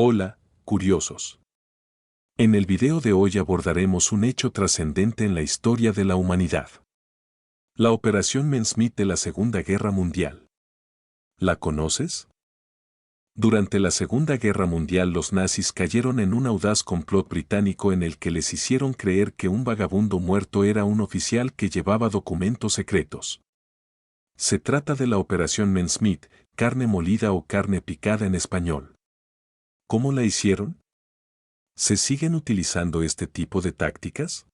Hola, curiosos. En el video de hoy abordaremos un hecho trascendente en la historia de la humanidad. La Operación Mensmith de la Segunda Guerra Mundial. ¿La conoces? Durante la Segunda Guerra Mundial los nazis cayeron en un audaz complot británico en el que les hicieron creer que un vagabundo muerto era un oficial que llevaba documentos secretos. Se trata de la Operación Mensmith, carne molida o carne picada en español. ¿Cómo la hicieron? ¿Se siguen utilizando este tipo de tácticas?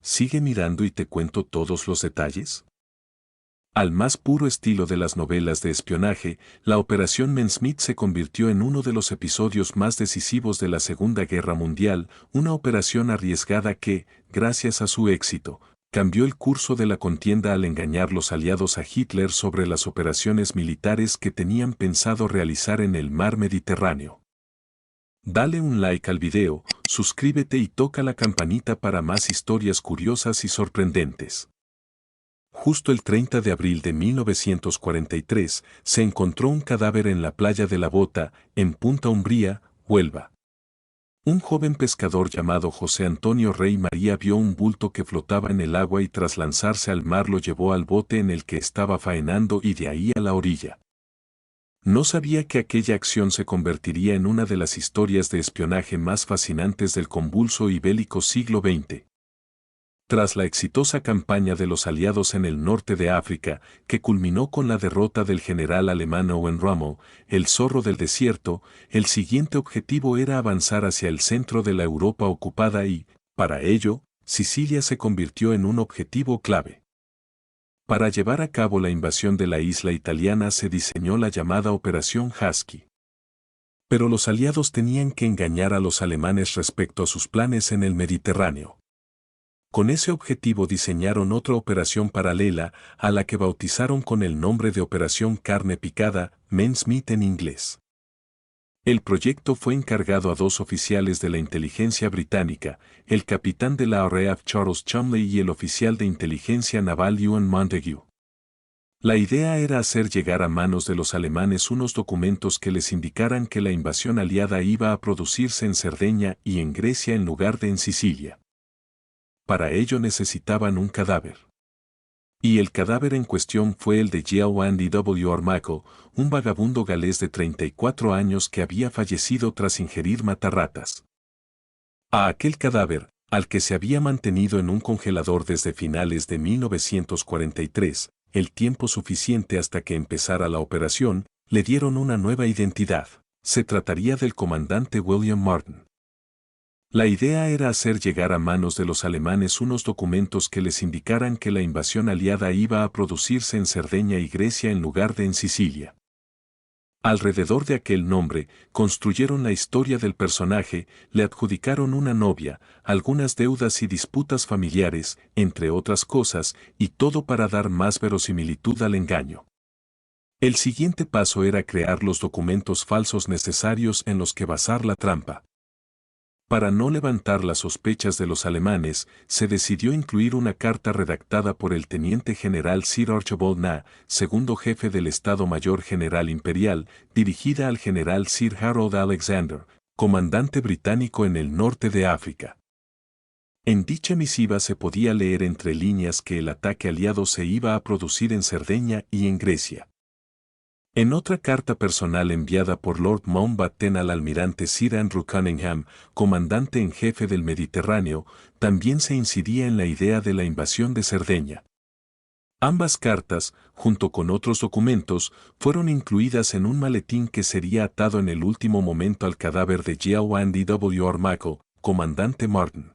Sigue mirando y te cuento todos los detalles. Al más puro estilo de las novelas de espionaje, la Operación Mensmith se convirtió en uno de los episodios más decisivos de la Segunda Guerra Mundial, una operación arriesgada que, gracias a su éxito, cambió el curso de la contienda al engañar los aliados a Hitler sobre las operaciones militares que tenían pensado realizar en el mar Mediterráneo. Dale un like al video, suscríbete y toca la campanita para más historias curiosas y sorprendentes. Justo el 30 de abril de 1943 se encontró un cadáver en la playa de La Bota, en Punta Umbría, Huelva. Un joven pescador llamado José Antonio Rey María vio un bulto que flotaba en el agua y tras lanzarse al mar lo llevó al bote en el que estaba faenando y de ahí a la orilla. No sabía que aquella acción se convertiría en una de las historias de espionaje más fascinantes del convulso y bélico siglo XX. Tras la exitosa campaña de los aliados en el norte de África, que culminó con la derrota del general alemán Owen Rommel, el zorro del desierto, el siguiente objetivo era avanzar hacia el centro de la Europa ocupada y, para ello, Sicilia se convirtió en un objetivo clave. Para llevar a cabo la invasión de la isla italiana se diseñó la llamada Operación Husky. Pero los aliados tenían que engañar a los alemanes respecto a sus planes en el Mediterráneo. Con ese objetivo diseñaron otra operación paralela, a la que bautizaron con el nombre de Operación Carne Picada, Mensmith en inglés. El proyecto fue encargado a dos oficiales de la inteligencia británica, el capitán de la RAF Charles Cholmondeley y el oficial de inteligencia naval Ewan Montague. La idea era hacer llegar a manos de los alemanes unos documentos que les indicaran que la invasión aliada iba a producirse en Cerdeña y en Grecia en lugar de en Sicilia. Para ello necesitaban un cadáver. Y el cadáver en cuestión fue el de Andy W. Armaco, un vagabundo galés de 34 años que había fallecido tras ingerir matarratas. A aquel cadáver, al que se había mantenido en un congelador desde finales de 1943, el tiempo suficiente hasta que empezara la operación, le dieron una nueva identidad. Se trataría del comandante William Martin. La idea era hacer llegar a manos de los alemanes unos documentos que les indicaran que la invasión aliada iba a producirse en Cerdeña y Grecia en lugar de en Sicilia. Alrededor de aquel nombre, construyeron la historia del personaje, le adjudicaron una novia, algunas deudas y disputas familiares, entre otras cosas, y todo para dar más verosimilitud al engaño. El siguiente paso era crear los documentos falsos necesarios en los que basar la trampa. Para no levantar las sospechas de los alemanes, se decidió incluir una carta redactada por el teniente general Sir Archibald Knapp, segundo jefe del Estado Mayor General Imperial, dirigida al general Sir Harold Alexander, comandante británico en el norte de África. En dicha misiva se podía leer entre líneas que el ataque aliado se iba a producir en Cerdeña y en Grecia. En otra carta personal enviada por Lord Mountbatten al almirante Sir Andrew Cunningham, comandante en jefe del Mediterráneo, también se incidía en la idea de la invasión de Cerdeña. Ambas cartas, junto con otros documentos, fueron incluidas en un maletín que sería atado en el último momento al cadáver de Andy W. Armaco, comandante Martin.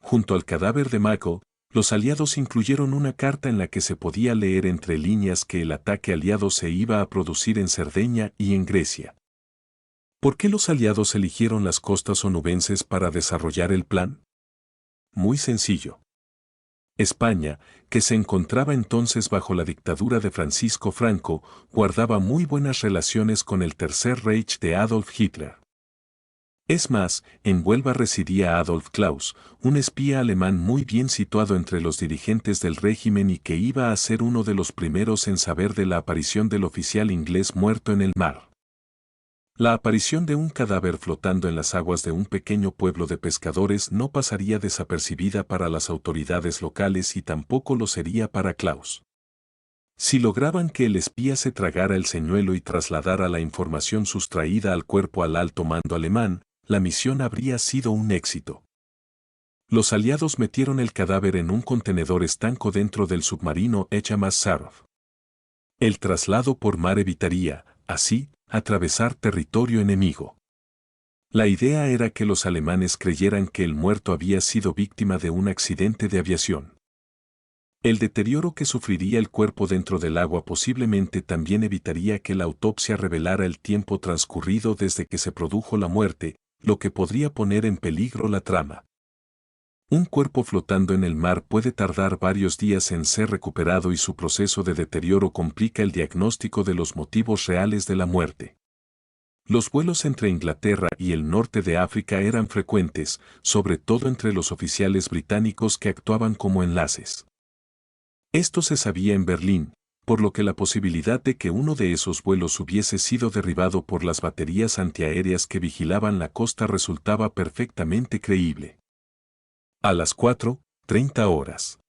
Junto al cadáver de Maco, los aliados incluyeron una carta en la que se podía leer entre líneas que el ataque aliado se iba a producir en Cerdeña y en Grecia. ¿Por qué los aliados eligieron las costas onubenses para desarrollar el plan? Muy sencillo. España, que se encontraba entonces bajo la dictadura de Francisco Franco, guardaba muy buenas relaciones con el Tercer Reich de Adolf Hitler. Es más, en Huelva residía Adolf Klaus, un espía alemán muy bien situado entre los dirigentes del régimen y que iba a ser uno de los primeros en saber de la aparición del oficial inglés muerto en el mar. La aparición de un cadáver flotando en las aguas de un pequeño pueblo de pescadores no pasaría desapercibida para las autoridades locales y tampoco lo sería para Klaus. Si lograban que el espía se tragara el señuelo y trasladara la información sustraída al cuerpo al alto mando alemán, la misión habría sido un éxito. Los aliados metieron el cadáver en un contenedor estanco dentro del submarino HMAS Sarov. El traslado por mar evitaría, así, atravesar territorio enemigo. La idea era que los alemanes creyeran que el muerto había sido víctima de un accidente de aviación. El deterioro que sufriría el cuerpo dentro del agua posiblemente también evitaría que la autopsia revelara el tiempo transcurrido desde que se produjo la muerte, lo que podría poner en peligro la trama. Un cuerpo flotando en el mar puede tardar varios días en ser recuperado y su proceso de deterioro complica el diagnóstico de los motivos reales de la muerte. Los vuelos entre Inglaterra y el norte de África eran frecuentes, sobre todo entre los oficiales británicos que actuaban como enlaces. Esto se sabía en Berlín, por lo que la posibilidad de que uno de esos vuelos hubiese sido derribado por las baterías antiaéreas que vigilaban la costa resultaba perfectamente creíble. A las 4:30 horas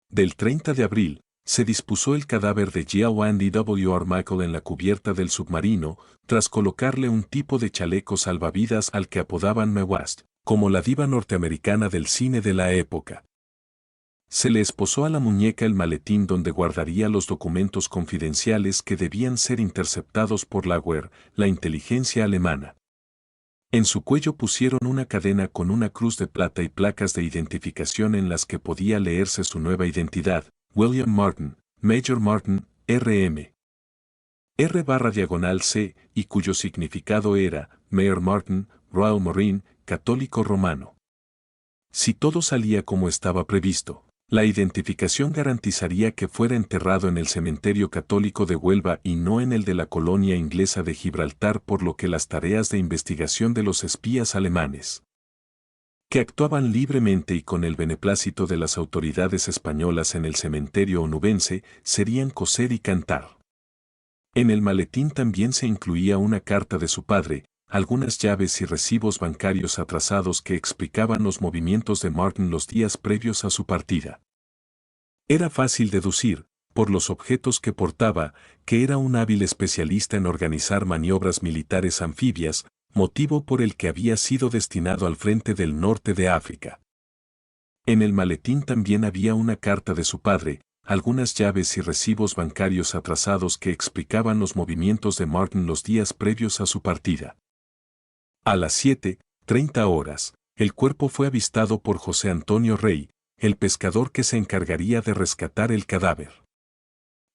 del 30 de abril, se dispuso el cadáver de Jiao Andy W. Armichael en la cubierta del submarino, tras colocarle un tipo de chaleco salvavidas al que apodaban Mae West, como la diva norteamericana del cine de la época. Se le esposó a la muñeca el maletín donde guardaría los documentos confidenciales que debían ser interceptados por la Wehr, la inteligencia alemana. En su cuello pusieron una cadena con una cruz de plata y placas de identificación en las que podía leerse su nueva identidad, William Martin, Major Martin, R.M. R/C, y cuyo significado era, Mayor Martin, Royal Marine, católico romano. Si todo salía como estaba previsto, la identificación garantizaría que fuera enterrado en el cementerio católico de Huelva y no en el de la colonia inglesa de Gibraltar, por lo que las tareas de investigación de los espías alemanes, que actuaban libremente y con el beneplácito de las autoridades españolas en el cementerio onubense, serían coser y cantar. En el maletín también se incluía una carta de su padre, algunas llaves y recibos bancarios atrasados que explicaban los movimientos de Martin los días previos a su partida. Era fácil deducir, por los objetos que portaba, que era un hábil especialista en organizar maniobras militares anfibias, motivo por el que había sido destinado al frente del norte de África. En el maletín también había una carta de su padre, algunas llaves y recibos bancarios atrasados que explicaban los movimientos de Martin los días previos a su partida. A las 7:30 horas, el cuerpo fue avistado por José Antonio Rey, el pescador que se encargaría de rescatar el cadáver.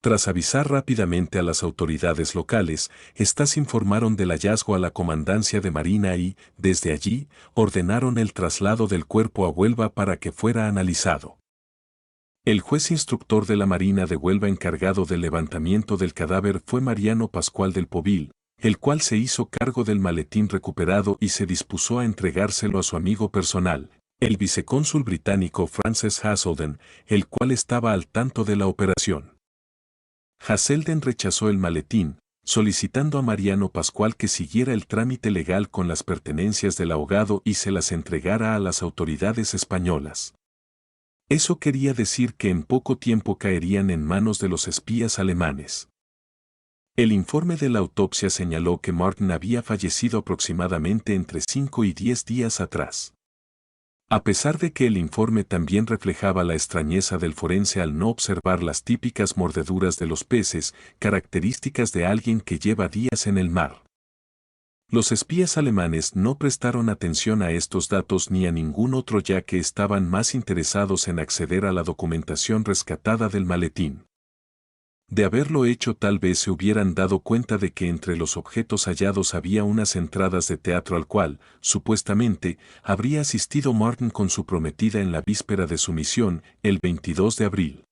Tras avisar rápidamente a las autoridades locales, éstas informaron del hallazgo a la Comandancia de Marina y, desde allí, ordenaron el traslado del cuerpo a Huelva para que fuera analizado. El juez instructor de la Marina de Huelva encargado del levantamiento del cadáver fue Mariano Pascual del Povil, el cual se hizo cargo del maletín recuperado y se dispuso a entregárselo a su amigo personal, el vicecónsul británico Francis Haselden, el cual estaba al tanto de la operación. Haselden rechazó el maletín, solicitando a Mariano Pascual que siguiera el trámite legal con las pertenencias del ahogado y se las entregara a las autoridades españolas. Eso quería decir que en poco tiempo caerían en manos de los espías alemanes. El informe de la autopsia señaló que Martin había fallecido aproximadamente entre 5 y 10 días atrás. A pesar de que el informe también reflejaba la extrañeza del forense al no observar las típicas mordeduras de los peces, características de alguien que lleva días en el mar. Los espías alemanes no prestaron atención a estos datos ni a ningún otro, ya que estaban más interesados en acceder a la documentación rescatada del maletín. De haberlo hecho, tal vez se hubieran dado cuenta de que entre los objetos hallados había unas entradas de teatro al cual, supuestamente, habría asistido Martin con su prometida en la víspera de su misión, el 22 de abril.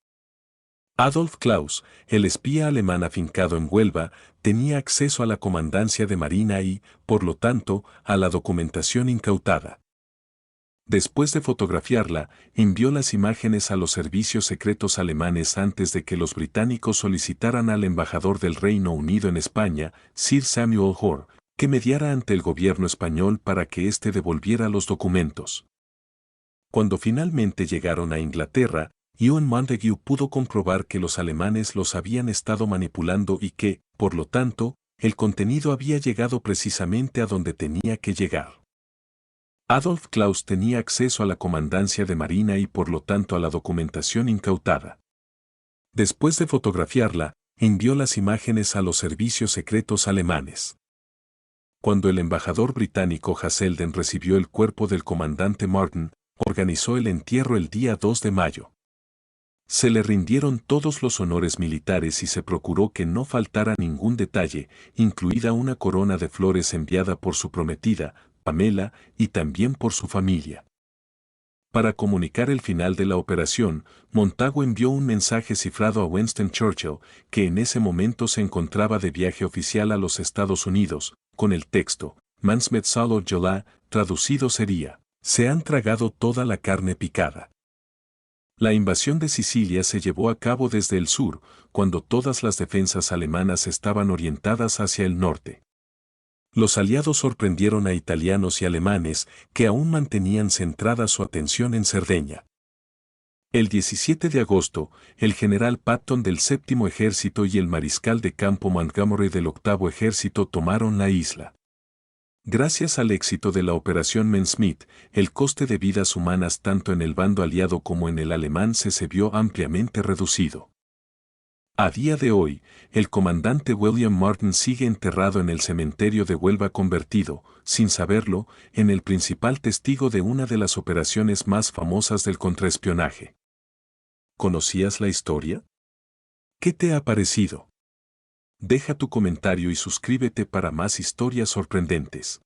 Adolf Klaus, el espía alemán afincado en Huelva, tenía acceso a la comandancia de Marina y, por lo tanto, a la documentación incautada. Después de fotografiarla, envió las imágenes a los servicios secretos alemanes antes de que los británicos solicitaran al embajador del Reino Unido en España, Sir Samuel Hoare, que mediara ante el gobierno español para que éste devolviera los documentos. Cuando finalmente llegaron a Inglaterra, Ewan Montague pudo comprobar que los alemanes los habían estado manipulando y que, por lo tanto, el contenido había llegado precisamente a donde tenía que llegar. Adolf Klaus tenía acceso a la comandancia de Marina y por lo tanto a la documentación incautada. Después de fotografiarla, envió las imágenes a los servicios secretos alemanes. Cuando el embajador británico Haselden recibió el cuerpo del comandante Martin, organizó el entierro el día 2 de mayo. Se le rindieron todos los honores militares y se procuró que no faltara ningún detalle, incluida una corona de flores enviada por su prometida, Pamela, y también por su familia. Para comunicar el final de la operación, Montagu envió un mensaje cifrado a Winston Churchill, que en ese momento se encontraba de viaje oficial a los Estados Unidos, con el texto, Mansmet Salo Jola, traducido sería, se han tragado toda la carne picada. La invasión de Sicilia se llevó a cabo desde el sur, cuando todas las defensas alemanas estaban orientadas hacia el norte. Los aliados sorprendieron a italianos y alemanes que aún mantenían centrada su atención en Cerdeña. El 17 de agosto, el general Patton del Séptimo Ejército y el mariscal de campo Montgomery del Octavo Ejército tomaron la isla. Gracias al éxito de la Operación Mensmith, el coste de vidas humanas tanto en el bando aliado como en el alemán se vio ampliamente reducido. A día de hoy, el comandante William Martin sigue enterrado en el cementerio de Huelva convertido, sin saberlo, en el principal testigo de una de las operaciones más famosas del contraespionaje. ¿Conocías la historia? ¿Qué te ha parecido? Deja tu comentario y suscríbete para más historias sorprendentes.